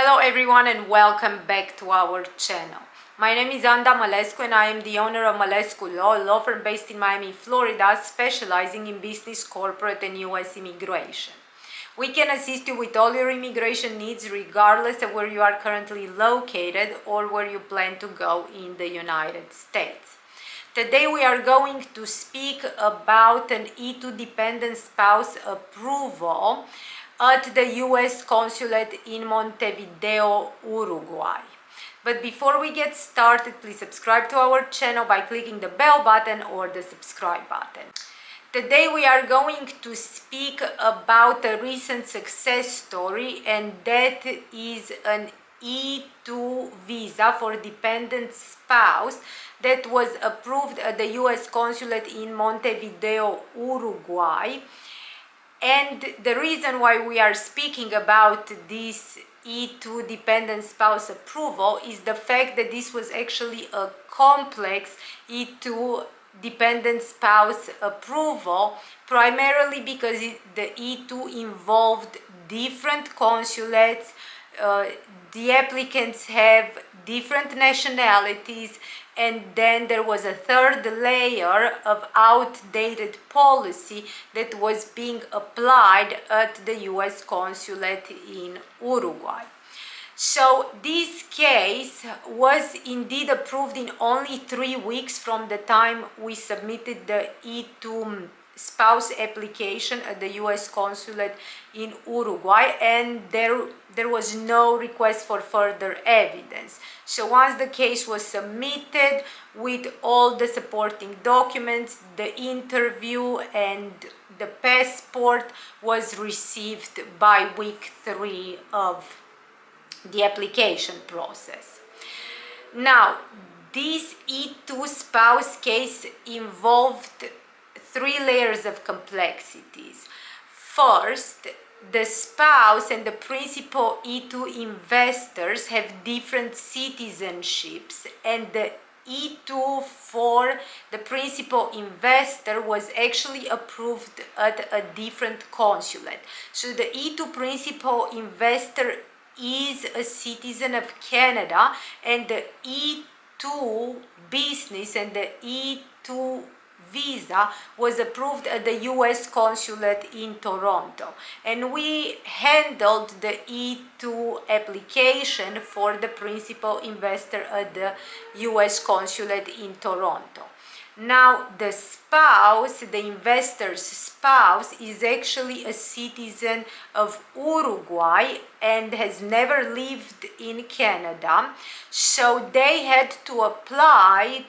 Hello everyone and welcome back to our channel. My name is Malescu and I am the owner of Malescu law firm based in Miami, Florida, specializing in business, corporate and US immigration. We can assist you with all your immigration needs regardless of where you are currently located or where you plan to go in the United States. Today we are going to speak about an E-2 dependent spouse approval at the US consulate in Montevideo, Uruguay. But before we get started, please subscribe to our channel by clicking the bell button or the subscribe button. Today we are going to speak about a recent success story, and that is an E-2 visa for dependent spouse that was approved at the US consulate in Montevideo, Uruguay. And the reason why we are speaking about this E-2 dependent spouse approval is the fact that this was actually a complex E-2 dependent spouse approval, primarily because the E-2 involved different consulates, the applicants have different nationalities, and then there was a third layer of outdated policy that was being applied at the US consulate in Uruguay. So this case was indeed approved in only 3 weeks from the time we submitted the E-2 spouse application at the US consulate in Uruguay, and there was no request for further evidence. So once the case was submitted with all the supporting documents, the interview and the passport was received by week 3 of the application process. Now, this E-2 spouse case involved 3 layers of complexities. First, the spouse and the principal E-2 investors have different citizenships, and the E-2 for the principal investor was actually approved at a different consulate. So the E-2 principal investor is a citizen of Canada, and the E-2 business and the E-2 visa was approved at the US consulate in Toronto, and we handled the E-2 application for the principal investor at the US consulate in Toronto. Now, the spouse, the investor's spouse, is actually a citizen of Uruguay and has never lived in Canada, so they had to apply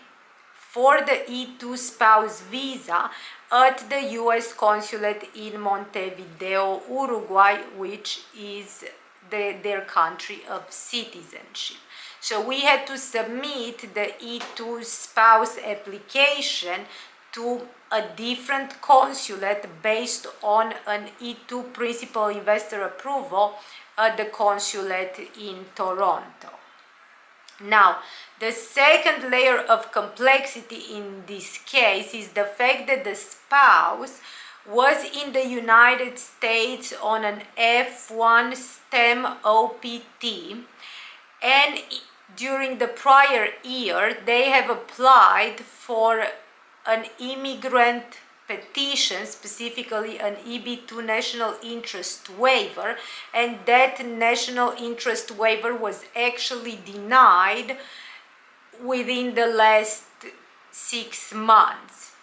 for the E-2 spouse visa at the US consulate in Montevideo, Uruguay, which is their country of citizenship. So we had to submit the E-2 spouse application to a different consulate based on an E-2 principal investor approval at the consulate in Toronto. Now, the second layer of complexity in this case is the fact that the spouse was in the United States on an F1 STEM OPT, and during the prior year they have applied for an immigrant petition, specifically an EB2 national interest waiver, and that national interest waiver was actually denied within the last 6 months.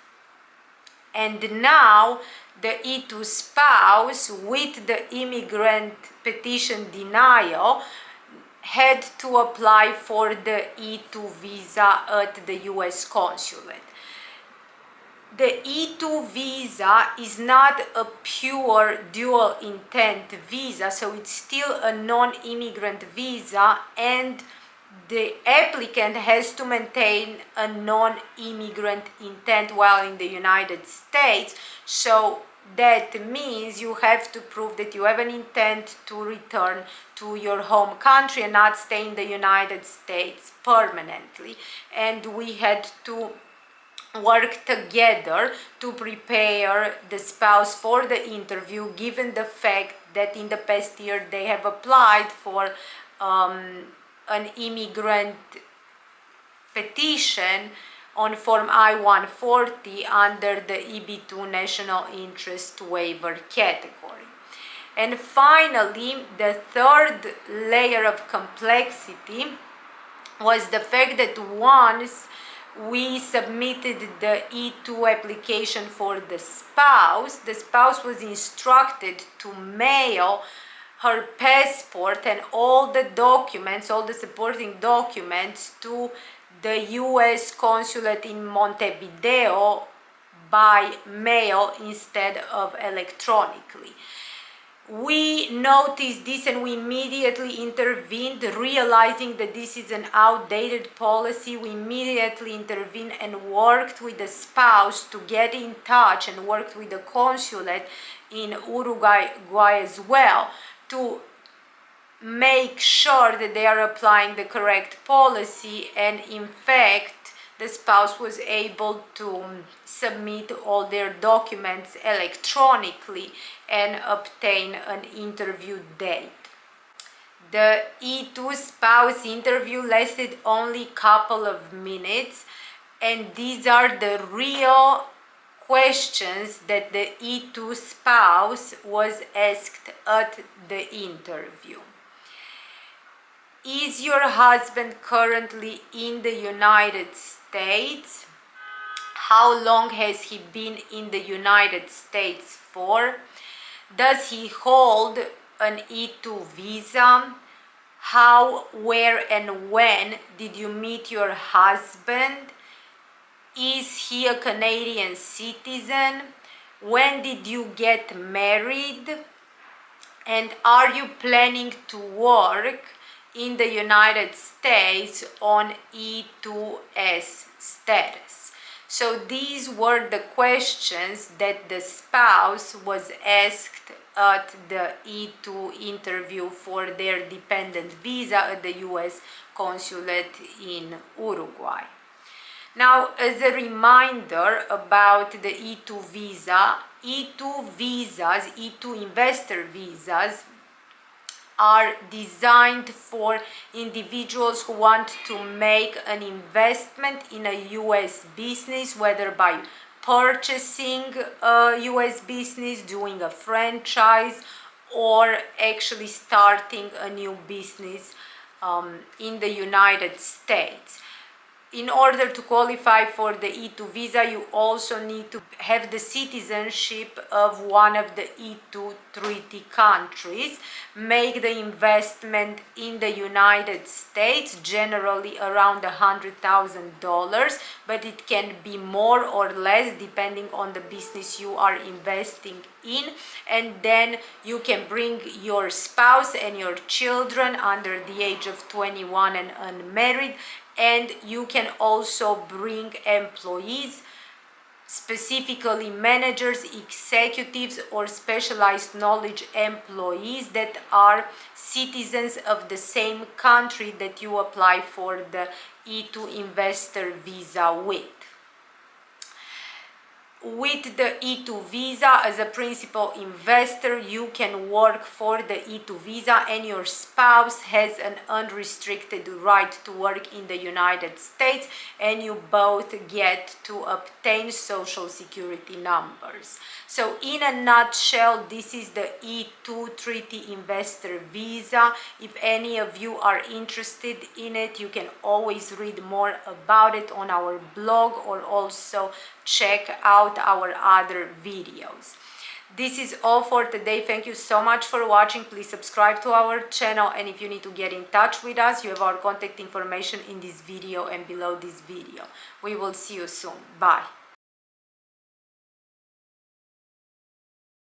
And now the E-2 spouse, with the immigrant petition denial, had to apply for the E-2 visa at the US consulate. The E-2 visa is not a pure dual intent visa, so it's still a non-immigrant visa, and the applicant has to maintain a non-immigrant intent while in the United States. So that means you have to prove that you have an intent to return to your home country and not stay in the United States permanently. And we had to work together to prepare the spouse for the interview, given the fact that in the past year they have applied for an immigrant petition on Form I-140 under the EB2 national interest waiver category. And finally, the third layer of complexity was the fact that once we submitted the E-2 application for the spouse was instructed to mail her passport and all the documents, all the supporting documents to the US consulate in Montevideo by mail instead of electronically. We noticed this and we immediately intervened, realizing that this is an outdated policy. We immediately intervened and worked with the spouse to get in touch and worked with the consulate in Uruguay as well to make sure that they are applying the correct policy, and in fact the spouse was able to submit all their documents electronically and obtain an interview date. The E-2 spouse interview lasted only a couple of minutes, and these are the real questions that the E-2 spouse was asked at the interview. Is your husband currently in the United States? How long has he been in the United States for? Does he hold an E-2 visa? How, where, and when did you meet your husband? Is he a Canadian citizen? When did you get married? And are you planning to work in the United States on E-2S status? So these were the questions that the spouse was asked at the E-2 interview for their dependent visa at the US consulate in Uruguay. Now, as a reminder about the E-2 visa, E-2 visas, E-2 investor visas are designed for individuals who want to make an investment in a US business, whether by purchasing a US business, doing a franchise, or actually starting a new business in the United States. In order to qualify for the E-2 visa, you also need to have the citizenship of one of the E-2 treaty countries, make the investment in the United States, generally around $100,000, but it can be more or less depending on the business you are investing in, and then you can bring your spouse and your children under the age of 21 and unmarried, and you can also bring employees, specifically managers, executives, or specialized knowledge employees that are citizens of the same country that you apply for the E-2 investor visa with. With the E-2 visa, as a principal investor, you can work for the E-2 visa, and your spouse has an unrestricted right to work in the United States, and you both get to obtain social security numbers. So in a nutshell, this is the E-2 treaty investor visa. If any of you are interested in it, you can always read more about it on our blog, or also check out our other videos. This is all for today. Thank you so much for watching. Please subscribe to our channel, and if you need to get in touch with us, you have our contact information in this video and below this video. We will see you soon. Bye.